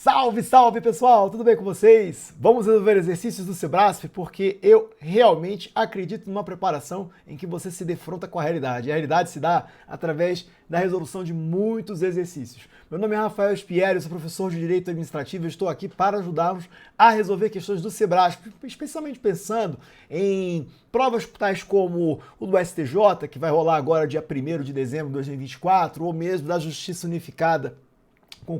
Salve, salve pessoal, tudo bem com vocês? Vamos resolver exercícios do Sebrasp porque eu realmente acredito numa preparação em que você se defronta com a realidade. A realidade se dá através da resolução de muitos exercícios. Meu nome é Rafael Spieri, sou professor de Direito Administrativo e estou aqui para ajudarmos a resolver questões do Sebrasp, especialmente pensando em provas tais como o do STJ, que vai rolar agora dia 1º de dezembro de 2024, ou mesmo da Justiça Unificada, o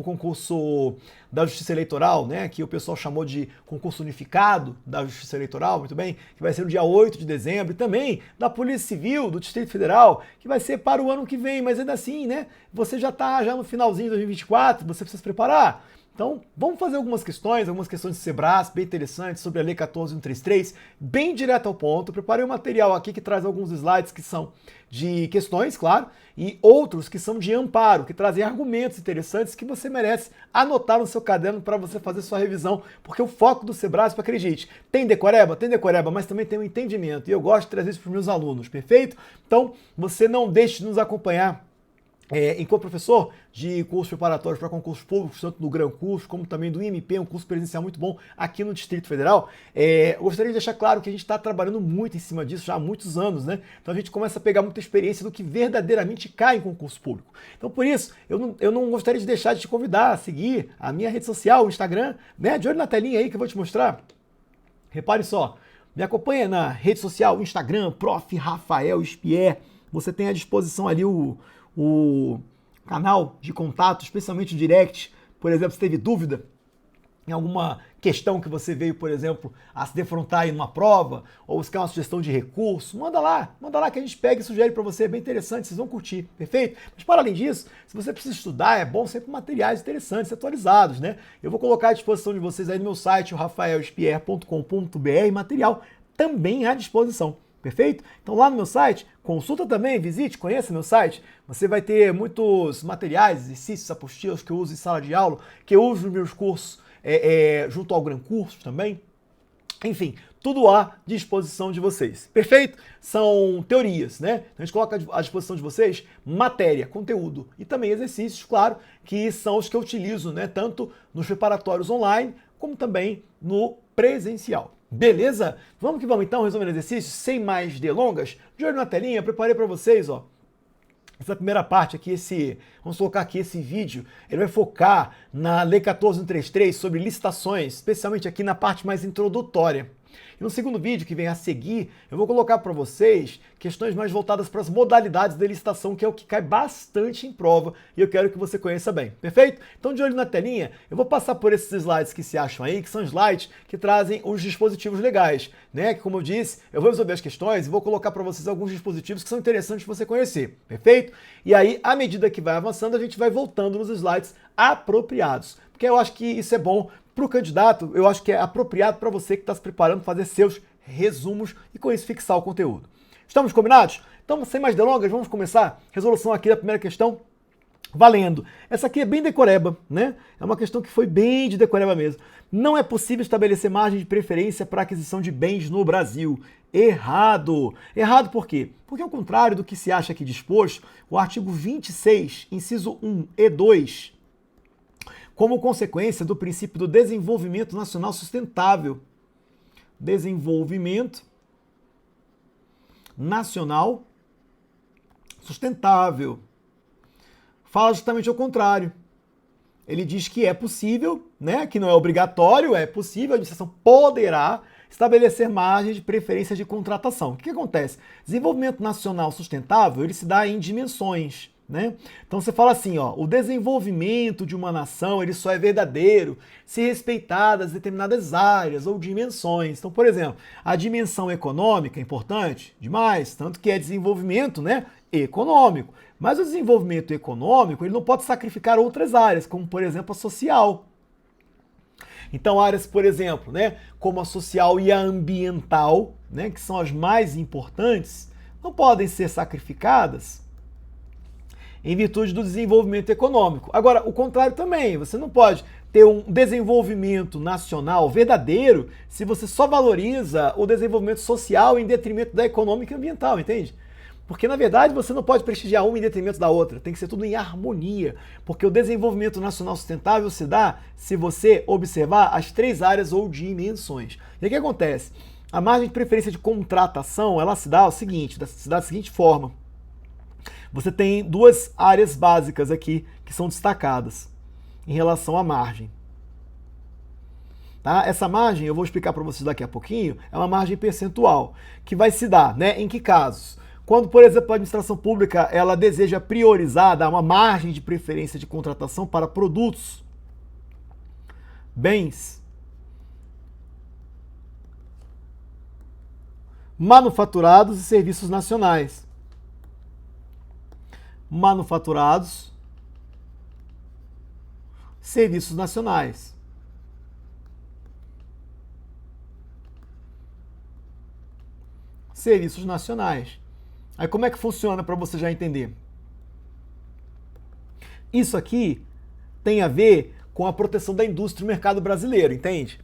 concurso da Justiça Eleitoral, né, que o pessoal chamou de concurso unificado da Justiça Eleitoral, muito bem, que vai ser no dia 8 de dezembro, e também da Polícia Civil do Distrito Federal, que vai ser para o ano que vem, mas ainda assim, né, você já está no finalzinho de 2024, você precisa se preparar. Então, vamos fazer algumas questões de Sebrasp bem interessantes sobre a Lei 14.133, bem direto ao ponto. Eu preparei um material aqui que traz alguns slides que são de questões, claro, e outros que são de amparo, que trazem argumentos interessantes que você merece anotar no seu caderno para você fazer sua revisão, porque o foco do Sebrasp, acredite, tem decoreba, mas também tem um entendimento, e eu gosto de trazer isso para os meus alunos, perfeito? Então, você não deixe de nos acompanhar enquanto professor de cursos preparatórios para concursos públicos, tanto do Gran Curso como também do IMP, um curso presencial muito bom aqui no Distrito Federal, eu gostaria de deixar claro que a gente está trabalhando muito em cima disso já há muitos anos, né? Então a gente começa a pegar muita experiência do que verdadeiramente cai em concurso público. Então por isso, eu não gostaria de deixar de te convidar a seguir a minha rede social, o Instagram, né? De olho na telinha aí que eu vou te mostrar. Repare só, me acompanha na rede social, Instagram, Prof. Rafael Spieri. Você tem à disposição ali o canal de contato, especialmente o direct. Por exemplo, se teve dúvida em alguma questão que você veio, por exemplo, a se defrontar em uma prova, ou se quer uma sugestão de recurso, manda lá que a gente pega e sugere para você, é bem interessante, vocês vão curtir, perfeito? Mas para além disso, se você precisa estudar, é bom sempre materiais interessantes, atualizados, né? Eu vou colocar à disposição de vocês aí no meu site, o rafaelspier.com.br, material também à disposição. Perfeito? Então lá no meu site, consulta também, visite, conheça meu site. Você vai ter muitos materiais, exercícios, apostilas que eu uso em sala de aula, que eu uso nos meus cursos junto ao Gran Curso também. Enfim, tudo à disposição de vocês. Perfeito? São teorias, né? Então a gente coloca à disposição de vocês matéria, conteúdo e também exercícios, claro, que são os que eu utilizo, né? Tanto nos preparatórios online, como também no presencial. Beleza? Vamos que vamos então, resolvendo exercícios, sem mais delongas. De olho na telinha, preparei para vocês, ó. Essa primeira parte aqui, vamos colocar aqui esse vídeo, ele vai focar na Lei 14.133 sobre licitações, especialmente aqui na parte mais introdutória. E no segundo vídeo que vem a seguir, eu vou colocar para vocês questões mais voltadas para as modalidades da licitação, que é o que cai bastante em prova e eu quero que você conheça bem, perfeito? Então, de olho na telinha, eu vou passar por esses slides que se acham aí, que são slides que trazem os dispositivos legais, né? Que, como eu disse, eu vou resolver as questões e vou colocar para vocês alguns dispositivos que são interessantes você conhecer, perfeito? E aí, à medida que vai avançando, a gente vai voltando nos slides apropriados, porque eu acho que isso é bom para o candidato, eu acho que é apropriado para você que está se preparando para fazer seus resumos e com isso fixar o conteúdo. Estamos combinados? Então, sem mais delongas, vamos começar. Resolução aqui da primeira questão, valendo. Essa aqui é bem decoreba, né? É uma questão que foi bem de decoreba mesmo. Não é possível estabelecer margem de preferência para aquisição de bens no Brasil. Errado. Errado por quê? Porque ao contrário do que se acha aqui disposto, o artigo 26, inciso 1 e 2, como consequência do princípio do desenvolvimento nacional sustentável. Desenvolvimento nacional sustentável. Fala justamente ao contrário. Ele diz que é possível, né, que não é obrigatório, é possível, a administração poderá estabelecer margens de preferência de contratação. O que acontece? Desenvolvimento nacional sustentável, ele se dá em dimensões. Né? Então você fala assim, ó, o desenvolvimento de uma nação ele só é verdadeiro se respeitadas determinadas áreas ou dimensões. Então, por exemplo, a dimensão econômica é importante demais, tanto que é desenvolvimento, né, econômico. Mas o desenvolvimento econômico ele não pode sacrificar outras áreas, como por exemplo a social. Então áreas, por exemplo, né, como a social e a ambiental, né, que são as mais importantes, não podem ser sacrificadas em virtude do desenvolvimento econômico. Agora, o contrário também, você não pode ter um desenvolvimento nacional verdadeiro se você só valoriza o desenvolvimento social em detrimento da econômica e ambiental, entende? Porque, na verdade, você não pode prestigiar uma em detrimento da outra. Tem que ser tudo em harmonia. Porque o desenvolvimento nacional sustentável se dá se você observar as 3 áreas ou dimensões. E o que acontece? A margem de preferência de contratação, ela se dá o seguinte, se dá da seguinte forma. Você tem 2 áreas básicas aqui que são destacadas em relação à margem. Tá? Essa margem, eu vou explicar para vocês daqui a pouquinho, é uma margem percentual, que vai se dar, né? Em que casos? Quando, por exemplo, a administração pública ela deseja priorizar, dar uma margem de preferência de contratação para produtos, bens, manufaturados e serviços nacionais. Manufaturados, serviços nacionais. Serviços nacionais. Aí como é que funciona para você já entender? Isso aqui tem a ver com a proteção da indústria e do mercado brasileiro, entende?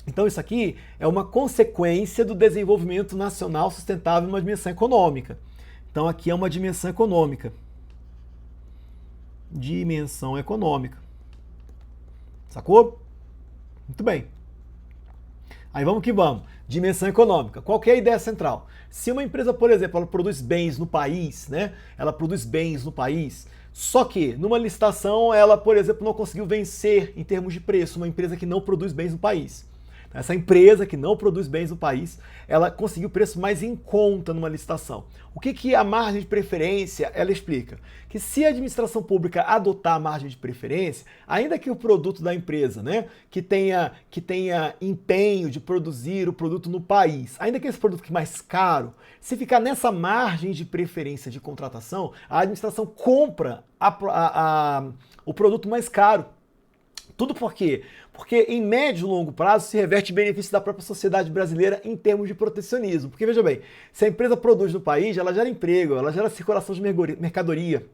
Então isso aqui é uma consequência do desenvolvimento nacional sustentável em uma dimensão econômica. Então aqui é uma dimensão econômica. Dimensão econômica. Sacou? Muito bem. Aí vamos que vamos. Dimensão econômica. Qual que é a ideia central? Se uma empresa, por exemplo, ela produz bens no país, né? Ela produz bens no país, só que numa licitação ela, por exemplo, não conseguiu vencer em termos de preço uma empresa que não produz bens no país. Essa empresa que não produz bens no país, ela conseguiu preço mais em conta numa licitação. O que a margem de preferência, ela explica? Que se a administração pública adotar a margem de preferência, ainda que o produto da empresa, né, que tenha empenho de produzir o produto no país, ainda que esse produto fique mais caro, se ficar nessa margem de preferência de contratação, a administração compra o produto mais caro. Tudo por quê? Porque em médio e longo prazo se reverte em benefício da própria sociedade brasileira em termos de protecionismo. Porque veja bem, se a empresa produz no país, ela gera emprego, ela gera circulação de mercadoria,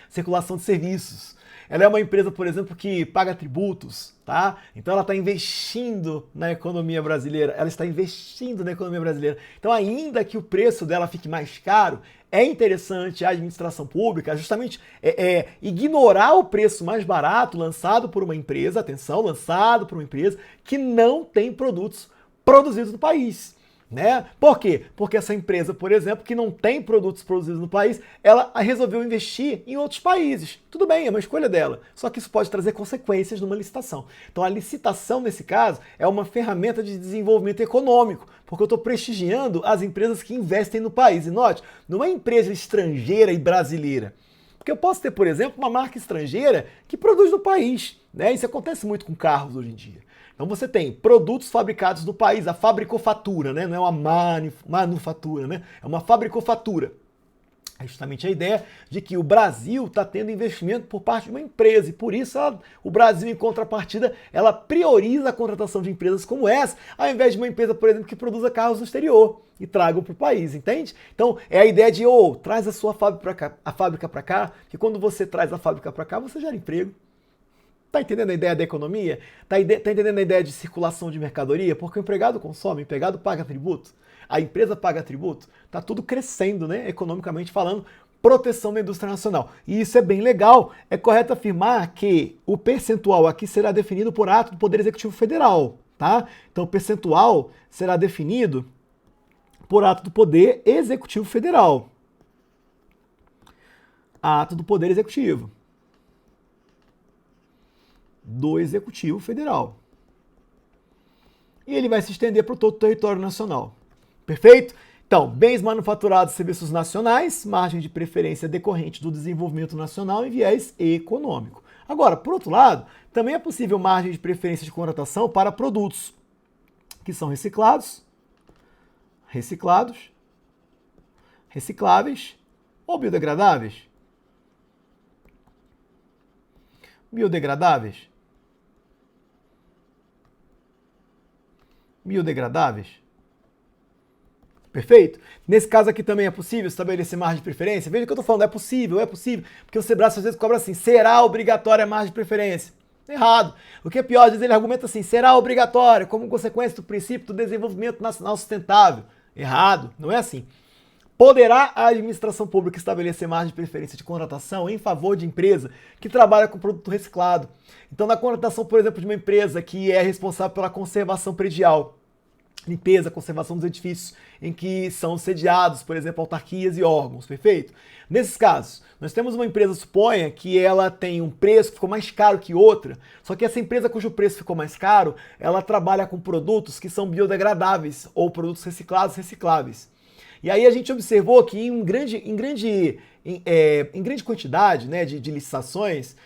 circulação de serviços. Ela é uma empresa, por exemplo, que paga tributos, tá? Então ela está investindo na economia brasileira, ela está investindo na economia brasileira. Então ainda que o preço dela fique mais caro, é interessante a administração pública justamente ignorar o preço mais barato lançado por uma empresa, atenção, lançado por uma empresa que não tem produtos produzidos no país. Né? Por quê? Porque essa empresa, por exemplo, que não tem produtos produzidos no país, ela resolveu investir em outros países. Tudo bem, é uma escolha dela. Só que isso pode trazer consequências numa licitação. Então a licitação, nesse caso, é uma ferramenta de desenvolvimento econômico, porque eu estou prestigiando as empresas que investem no país. E note, não é empresa estrangeira e brasileira. Porque eu posso ter, por exemplo, uma marca estrangeira que produz no país. Né? Isso acontece muito com carros hoje em dia. Então você tem produtos fabricados no país, a fabricofatura, né? Não é uma manufatura, né? É uma fabricofatura. É justamente a ideia de que o Brasil está tendo investimento por parte de uma empresa e por isso o Brasil, em contrapartida, ela prioriza a contratação de empresas como essa, ao invés de uma empresa, por exemplo, que produza carros no exterior e tragam para o país, entende? Então é a ideia de, traz a sua fábrica para cá, que quando você traz a fábrica para cá, você gera emprego. Tá entendendo a ideia da economia? Tá entendendo a ideia de circulação de mercadoria? Porque o empregado consome, o empregado paga tributo, a empresa paga tributo, tá tudo crescendo, né? Economicamente falando, proteção da indústria nacional. E isso é bem legal. É correto afirmar que o percentual aqui será definido por ato do Poder Executivo Federal, tá? Então o percentual será definido por ato do Poder Executivo Federal. Ato do Poder Executivo. Do Executivo Federal. E ele vai se estender para todo o território nacional. Perfeito? Então, bens manufaturados e serviços nacionais, margem de preferência decorrente do desenvolvimento nacional em viés econômico. Agora, por outro lado, também é possível margem de preferência de contratação para produtos que são reciclados, recicláveis ou biodegradáveis. Biodegradáveis. Perfeito? Nesse caso aqui também é possível estabelecer margem de preferência? Veja o que eu estou falando, é possível, porque o Sebrae às vezes cobra assim, será obrigatória a margem de preferência. Errado. O que é pior, às vezes ele argumenta assim, será obrigatória como consequência do princípio do desenvolvimento nacional sustentável. Errado, não é assim. Poderá a administração pública estabelecer margem de preferência de contratação em favor de empresa que trabalha com produto reciclado? Então, na contratação, por exemplo, de uma empresa que é responsável pela conservação predial, limpeza, conservação dos edifícios em que são sediados, por exemplo, autarquias e órgãos, perfeito? Nesses casos, nós temos uma empresa, suponha, que ela tem um preço que ficou mais caro que outra, só que essa empresa cujo preço ficou mais caro, ela trabalha com produtos que são biodegradáveis ou produtos reciclados, recicláveis. E aí a gente observou que em grande quantidade, né, de licitações,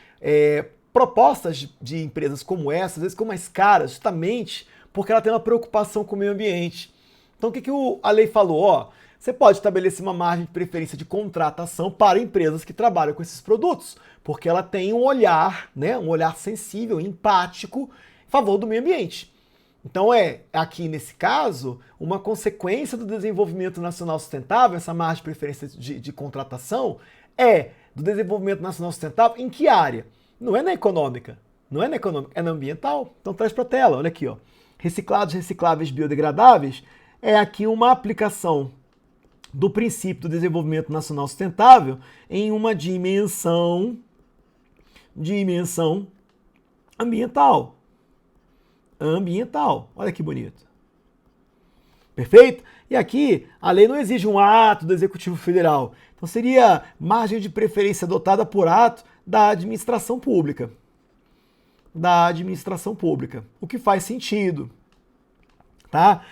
propostas de empresas como essa, às vezes ficam mais caras, justamente porque ela tem uma preocupação com o meio ambiente. Então o que a lei falou? Ó, você pode estabelecer uma margem de preferência de contratação para empresas que trabalham com esses produtos, porque ela tem um olhar, né, um olhar sensível, empático, em favor do meio ambiente. Então aqui nesse caso, uma consequência do desenvolvimento nacional sustentável, essa margem de preferência de contratação, do desenvolvimento nacional sustentável em que área? Não é na econômica, é na ambiental. Então traz para a tela, olha aqui, ó. Reciclados, recicláveis, biodegradáveis, é aqui uma aplicação do princípio do desenvolvimento nacional sustentável em uma dimensão ambiental. Olha que bonito. Perfeito? E aqui a lei não exige um ato do Executivo Federal. Então seria margem de preferência adotada por ato da administração pública. O que faz sentido. Tá?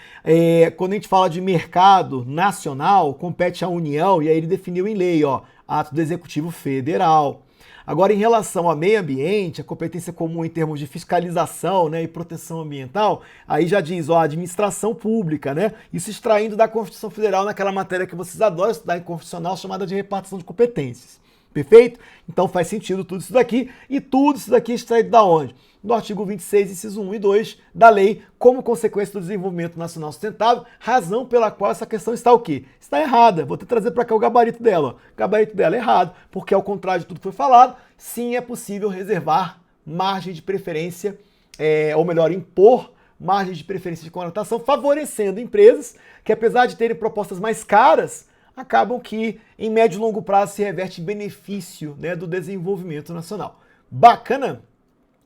Quando a gente fala de mercado nacional, compete à União, e aí ele definiu em lei, ó, ato do Executivo Federal. Agora, em relação ao meio ambiente, a competência comum em termos de fiscalização, né, e proteção ambiental, aí já diz, ó, administração pública, né? Isso extraindo da Constituição Federal naquela matéria que vocês adoram estudar em constitucional, chamada de repartição de competências. Perfeito? Então faz sentido tudo isso daqui, e tudo isso daqui é extraído da onde? Do artigo 26, inciso 1 e 2 da lei, como consequência do desenvolvimento nacional sustentável, razão pela qual essa questão está o quê? Está errada. Vou te trazer para cá o gabarito dela. O gabarito dela é errado, porque ao contrário de tudo que foi falado, sim é possível reservar margem de preferência, ou melhor, impor margem de preferência de contratação, favorecendo empresas que, apesar de terem propostas mais caras, acabam que, em médio e longo prazo, se reverte em benefício, né, do desenvolvimento nacional. Bacana?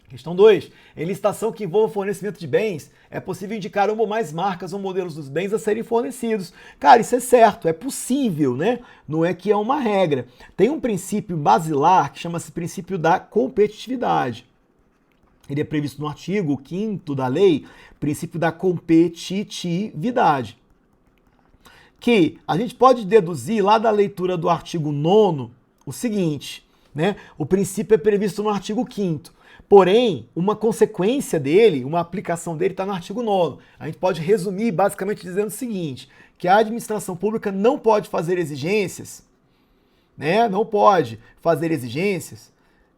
Questão 2. Em licitação que envolva fornecimento de bens, é possível indicar uma ou mais marcas ou modelos dos bens a serem fornecidos. Cara, isso é certo, é possível, né? Não é que é uma regra. Tem um princípio basilar que chama-se princípio da competitividade. Ele é previsto no artigo 5º da lei, princípio da competitividade. Que a gente pode deduzir lá da leitura do artigo 9º o seguinte, né? O princípio é previsto no artigo 5º. Porém, uma consequência dele, uma aplicação dele está no artigo 9º. A gente pode resumir basicamente dizendo o seguinte, que a administração pública não pode fazer exigências, né? Não pode fazer exigências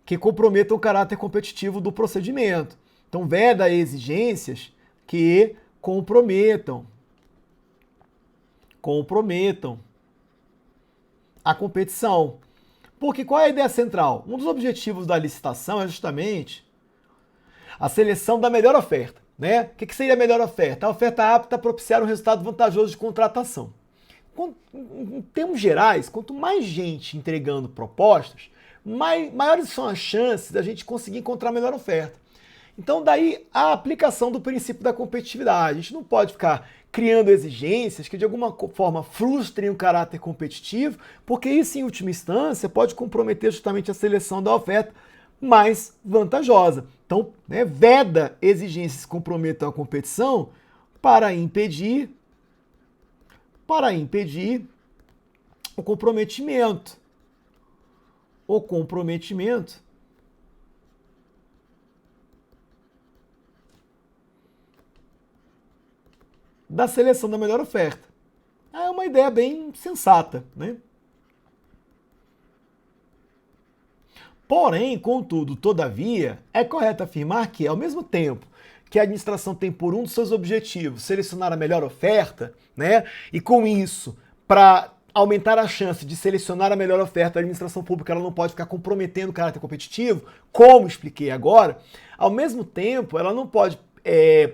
que comprometam o caráter competitivo do procedimento. Então, veda exigências que comprometam a competição. Porque qual é a ideia central? Um dos objetivos da licitação é justamente a seleção da melhor oferta, né? O que seria a melhor oferta? A oferta apta a propiciar um resultado vantajoso de contratação. Em termos gerais, quanto mais gente entregando propostas, maiores são as chances da gente conseguir encontrar a melhor oferta. Então daí a aplicação do princípio da competitividade. A gente não pode ficar criando exigências que de alguma forma frustrem o caráter competitivo, porque isso em última instância pode comprometer justamente a seleção da oferta mais vantajosa. Então, né, veda exigências que comprometam a competição para impedir o comprometimento da seleção da melhor oferta. É uma ideia bem sensata, né? Porém, contudo, todavia, é correto afirmar que, ao mesmo tempo que a administração tem por um dos seus objetivos selecionar a melhor oferta, né? E com isso, para aumentar a chance de selecionar a melhor oferta, a administração pública ela não pode ficar comprometendo o caráter competitivo, como expliquei agora. Ao mesmo tempo, ela não pode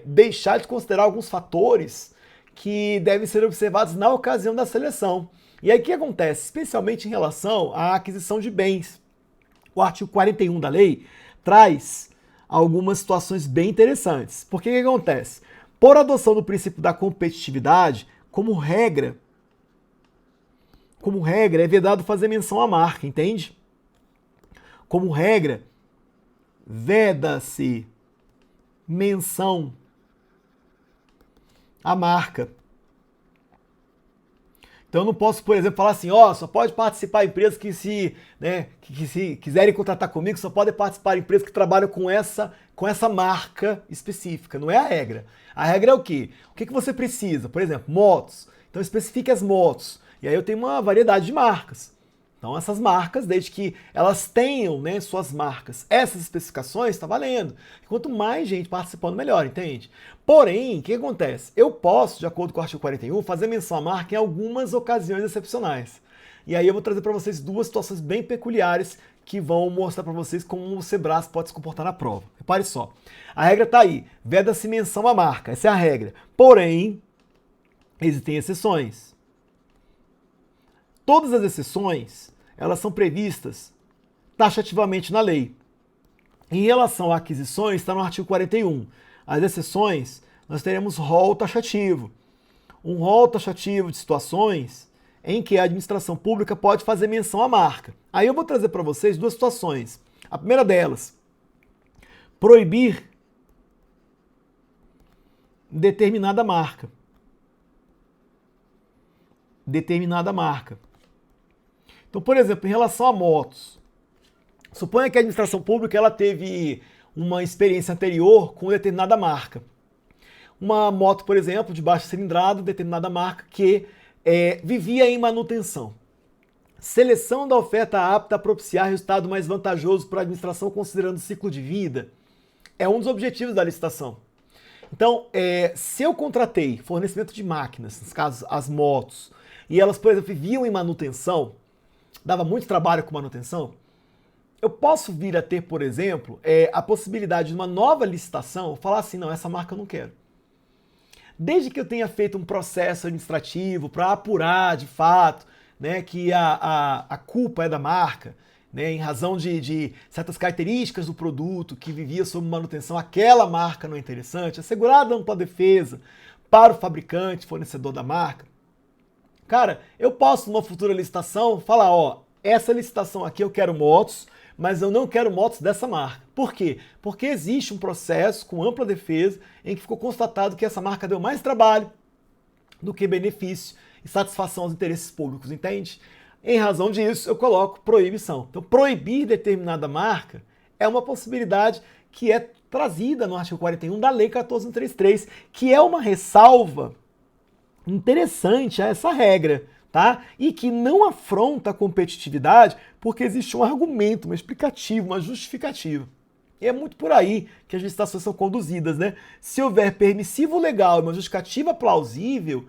deixar de considerar alguns fatores que devem ser observados na ocasião da seleção. E aí o que acontece? Especialmente em relação à aquisição de bens. O artigo 41 da lei traz algumas situações bem interessantes. Porque o que acontece? Por adoção do princípio da competitividade, como regra, é vedado fazer menção à marca, entende? Como regra, veda-se menção à marca. Então eu não posso, por exemplo, falar assim, ó, só pode participar empresas que se quiserem contratar comigo, só podem participar empresas que trabalham com essa marca específica. Não é a regra. A regra é o quê? O que você precisa? Por exemplo, motos. Então especifique as motos. E aí eu tenho uma variedade de marcas. Então essas marcas, desde que elas tenham, né, suas marcas, essas especificações, está valendo. Quanto mais gente participando, melhor, entende? Porém, o que acontece? Eu posso, de acordo com o artigo 41, fazer menção à marca em algumas ocasiões excepcionais. E aí eu vou trazer para vocês duas situações bem peculiares que vão mostrar para vocês como o Sebrasp pode se comportar na prova. Repare só. A regra está aí. Veda-se menção à marca. Essa é a regra. Porém, existem exceções. Todas as exceções, elas são previstas taxativamente na lei. Em relação a aquisições, está no artigo 41. As exceções, nós teremos rol taxativo. Um rol taxativo de situações em que a administração pública pode fazer menção à marca. Aí eu vou trazer para vocês duas situações. A primeira delas, proibir determinada marca. Determinada marca. Então, por exemplo, em relação a motos, suponha que a administração pública ela teve uma experiência anterior com determinada marca. Uma moto, por exemplo, de baixa cilindrada, determinada marca, que vivia em manutenção. Seleção da oferta apta a propiciar resultado mais vantajoso para a administração considerando o ciclo de vida é um dos objetivos da licitação. Então, se eu contratei fornecimento de máquinas, nos casos as motos, e elas, por exemplo, viviam em manutenção, dava muito trabalho com manutenção, eu posso vir a ter, por exemplo, a possibilidade de uma nova licitação falar assim, não, essa marca eu não quero. Desde que eu tenha feito um processo administrativo para apurar de fato, né, que a culpa é da marca, né, em razão de certas características do produto que vivia sob manutenção, aquela marca não é interessante, assegurada a ampla defesa para o fabricante, fornecedor da marca. Cara, eu posso numa futura licitação falar, ó, essa licitação aqui eu quero motos, mas eu não quero motos dessa marca. Por quê? Porque existe um processo com ampla defesa em que ficou constatado que essa marca deu mais trabalho do que benefício e satisfação aos interesses públicos, entende? Em razão disso, eu coloco proibição. Então, proibir determinada marca é uma possibilidade que é trazida no artigo 41 da Lei 14.133, que é uma ressalva interessante a essa regra, tá? E que não afronta a competitividade porque existe um argumento, uma explicativa, uma justificativa. E é muito por aí que as licitações são conduzidas, né? Se houver permissivo legal e uma justificativa plausível,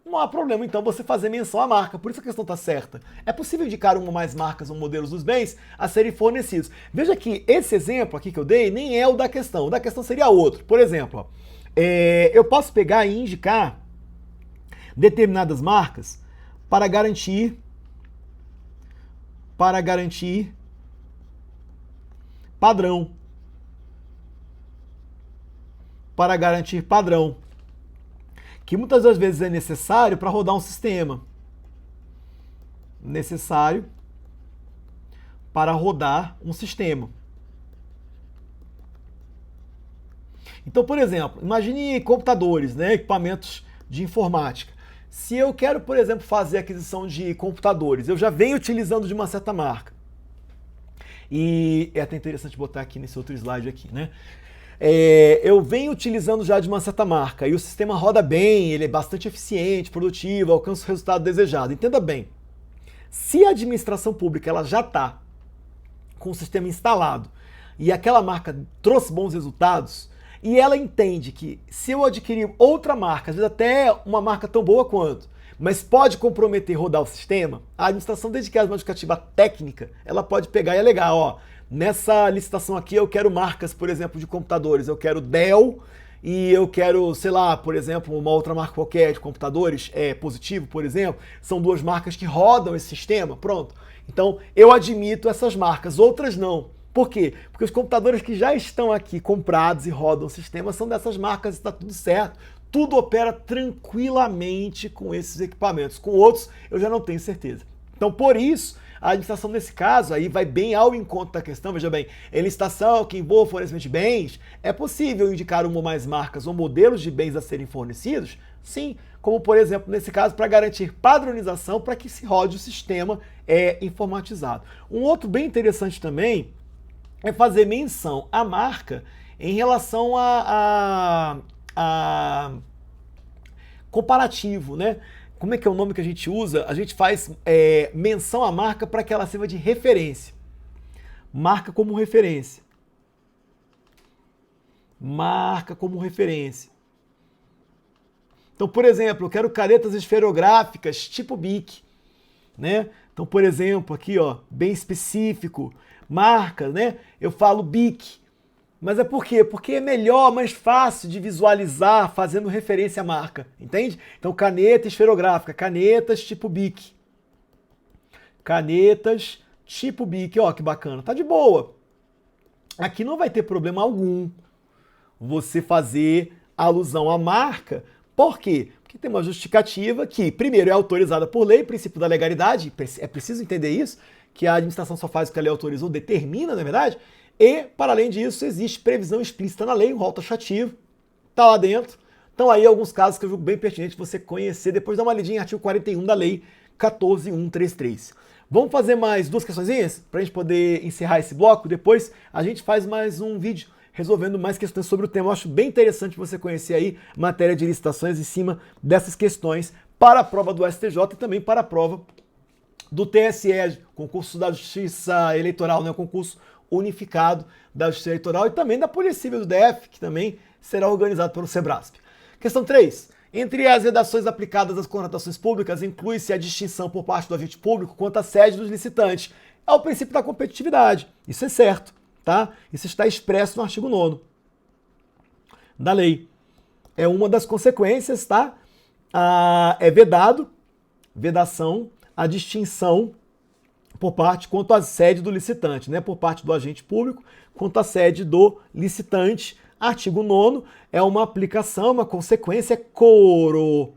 não há problema então você fazer menção à marca. Por isso a questão está certa. É possível indicar uma ou mais marcas ou modelos dos bens a serem fornecidos. Veja que esse exemplo aqui que eu dei nem é o da questão. O da questão seria outro. Por exemplo, eu posso pegar e indicar determinadas marcas para garantir padrão. Para garantir padrão. Que muitas das vezes é necessário para rodar um sistema. Necessário para rodar um sistema. Então, por exemplo, imagine computadores, né, equipamentos de informática. Se eu quero, por exemplo, fazer aquisição de computadores, eu já venho utilizando de uma certa marca. E é até interessante botar aqui nesse outro slide aqui, né? Eu venho utilizando já de uma certa marca e o sistema roda bem, ele é bastante eficiente, produtivo, alcança o resultado desejado. Entenda bem, se a administração pública ela já está com o sistema instalado e aquela marca trouxe bons resultados, e ela entende que se eu adquirir outra marca, às vezes até uma marca tão boa quanto, mas pode comprometer rodar o sistema, a administração, desde que haja uma justificativa técnica, ela pode pegar e alegar, ó, nessa licitação aqui eu quero marcas, por exemplo, de computadores, eu quero Dell e eu quero, sei lá, por exemplo, uma outra marca qualquer de computadores, Positivo, por exemplo, são duas marcas que rodam esse sistema, pronto. Então, eu admito essas marcas, outras não. Por quê? Porque os computadores que já estão aqui comprados e rodam o sistema são dessas marcas e está tudo certo. Tudo opera tranquilamente com esses equipamentos. Com outros, eu já não tenho certeza. Então, por isso, a administração, nesse caso, aí vai bem ao encontro da questão. Veja bem, em licitação que envolva fornecimento de bens, é possível indicar uma ou mais marcas ou modelos de bens a serem fornecidos? Sim, como, por exemplo, nesse caso, para garantir padronização para que se rode o sistema informatizado. Um outro bem interessante também é fazer menção à marca em relação a comparativo, né? Como é que é o nome que a gente usa? A gente faz menção à marca para que ela sirva de referência. Marca como referência. Marca como referência. Então, por exemplo, eu quero canetas esferográficas tipo Bic, né? Então, por exemplo, aqui, ó, bem específico, marca, né? Eu falo Bic. Mas é por quê? Porque é melhor, mais fácil de visualizar fazendo referência à marca, entende? Então, caneta esferográfica, canetas tipo Bic. Canetas tipo Bic, ó, que bacana. Tá de boa. Aqui não vai ter problema algum você fazer alusão à marca. Por quê? Porque tem uma justificativa que, primeiro, é autorizada por lei, princípio da legalidade, é preciso entender isso, que a administração só faz o que a lei autorizou, determina, na verdade. E, para além disso, existe previsão explícita na lei, um rol taxativo, tá lá dentro. Então aí alguns casos que eu julgo bem pertinente você conhecer, depois dá uma lidinha em artigo 41 da lei 14.133. Vamos fazer mais duas questõezinhas para a gente poder encerrar esse bloco, depois a gente faz mais um vídeo resolvendo mais questões sobre o tema. Eu acho bem interessante você conhecer aí matéria de licitações em cima dessas questões para a prova do STJ e também para a prova do TSE, concurso da Justiça Eleitoral, né, o concurso unificado da Justiça Eleitoral e também da Polícia Civil do DF, que também será organizado pelo Sebrasp. Questão 3. Entre as vedações aplicadas às contratações públicas, inclui-se a distinção por parte do agente público quanto à sede dos licitantes. É o princípio da competitividade. Isso é certo, tá? Isso está expresso no artigo 9º da lei. É uma das consequências, tá? É vedação, a distinção por parte quanto à sede do licitante, né? Por parte do agente público quanto à sede do licitante. Artigo 9º é uma aplicação, uma consequência corolário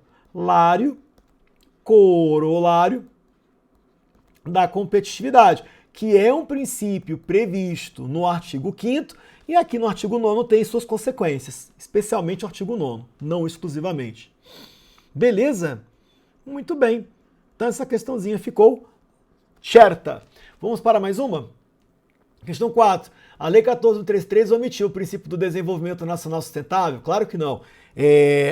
da competitividade, que é um princípio previsto no artigo 5º e aqui no artigo 9º tem suas consequências, especialmente o artigo 9º, não exclusivamente. Beleza? Muito bem. Então essa questãozinha ficou certa. Vamos para mais uma? Questão 4. A Lei 14.133 omitiu o princípio do desenvolvimento nacional sustentável? Claro que não.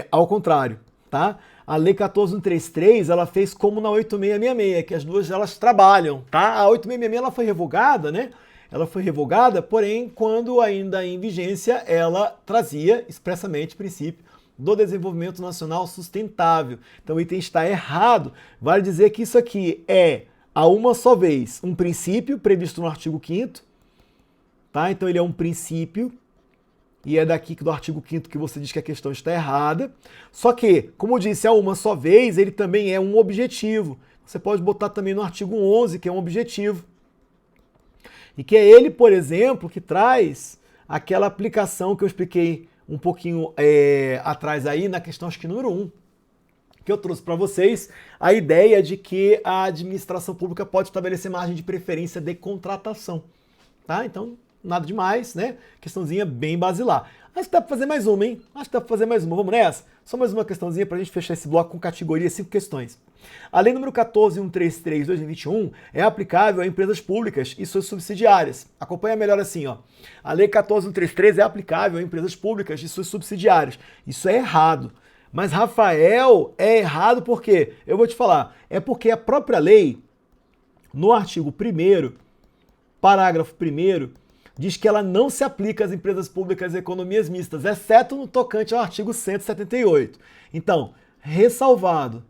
Ao contrário, tá? A Lei 14.133, ela fez como na 8666, que as duas elas trabalham, tá? A 8666 ela foi revogada, né? Ela foi revogada, porém, quando ainda em vigência, ela trazia expressamente o princípio do desenvolvimento nacional sustentável. Então o item está errado. Vale dizer que isso aqui é, a uma só vez, um princípio previsto no artigo 5º, tá? Então ele é um princípio, e é daqui do artigo 5º que você diz que a questão está errada. Só que, como eu disse, a uma só vez, ele também é um objetivo. Você pode botar também no artigo 11, que é um objetivo. E que é ele, por exemplo, que traz aquela aplicação que eu expliquei um pouquinho atrás aí, na questão, acho que número 1, que eu trouxe para vocês, a ideia de que a administração pública pode estabelecer margem de preferência de contratação. Tá? Então, nada demais, né? Questãozinha bem basilar. Acho que dá para fazer mais uma, hein? Acho que dá para fazer mais uma. Vamos nessa? Só mais uma questãozinha para a gente fechar esse bloco com categoria 5 questões. A lei número 14.133/2021 é aplicável a empresas públicas e suas subsidiárias. Acompanha melhor assim, ó. A lei 14.133 é aplicável a empresas públicas e suas subsidiárias. Isso é errado. Mas, Rafael, é errado por quê? Eu vou te falar. É porque a própria lei, no artigo 1º, parágrafo 1º, diz que ela não se aplica às empresas públicas e economias mistas, exceto no tocante ao artigo 178. Então, ressalvado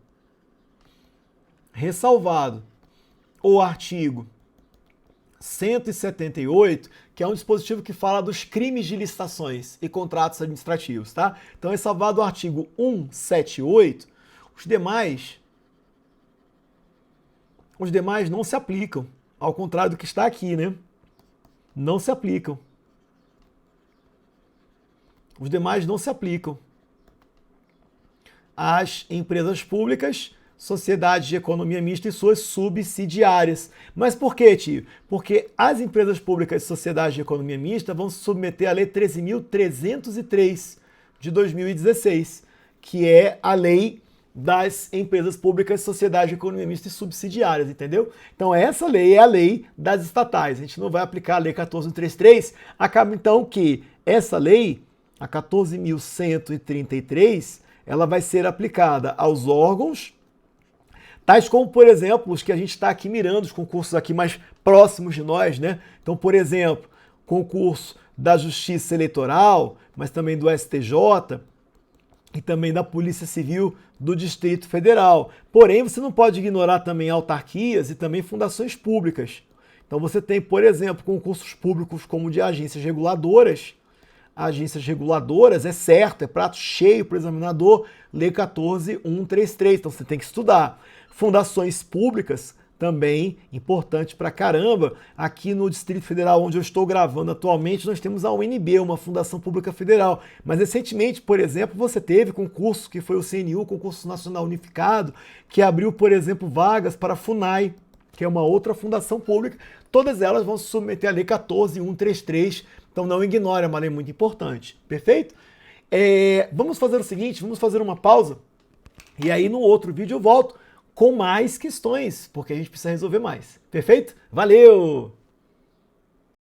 o artigo 178, que é um dispositivo que fala dos crimes de licitações e contratos administrativos, tá? Então, ressalvado o artigo 178, os demais não se aplicam, ao contrário do que está aqui, né? Não se aplicam. Os demais não se aplicam às empresas públicas, sociedades de economia mista e suas subsidiárias. Mas por quê, tio? Porque as empresas públicas e sociedades de economia mista vão se submeter à Lei 13.303 de 2016, que é a lei das empresas públicas, sociedades de economia mista e subsidiárias, entendeu? Então essa lei é a lei das estatais. A gente não vai aplicar a Lei 14.133. Acaba então que essa lei, a 14.133, ela vai ser aplicada aos órgãos, tais como, por exemplo, os que a gente está aqui mirando, os concursos aqui mais próximos de nós, né? Então, por exemplo, concurso da Justiça Eleitoral, mas também do STJ e também da Polícia Civil do Distrito Federal. Porém, você não pode ignorar também autarquias e também fundações públicas. Então, você tem, por exemplo, concursos públicos como de agências reguladoras. Agências reguladoras, é certo, é prato cheio para o examinador, Lei 14.133, então você tem que estudar. Fundações públicas, também importante pra caramba. Aqui no Distrito Federal, onde eu estou gravando atualmente, nós temos a UNB, uma Fundação Pública Federal. Mas recentemente, por exemplo, você teve concurso, que foi o CNU, Concurso Nacional Unificado, que abriu, por exemplo, vagas para a FUNAI, que é uma outra fundação pública. Todas elas vão se submeter à Lei 14.133, então não ignore, é uma lei muito importante. Perfeito? Vamos fazer o seguinte, vamos fazer uma pausa e aí no outro vídeo eu volto com mais questões, porque a gente precisa resolver mais. Perfeito? Valeu!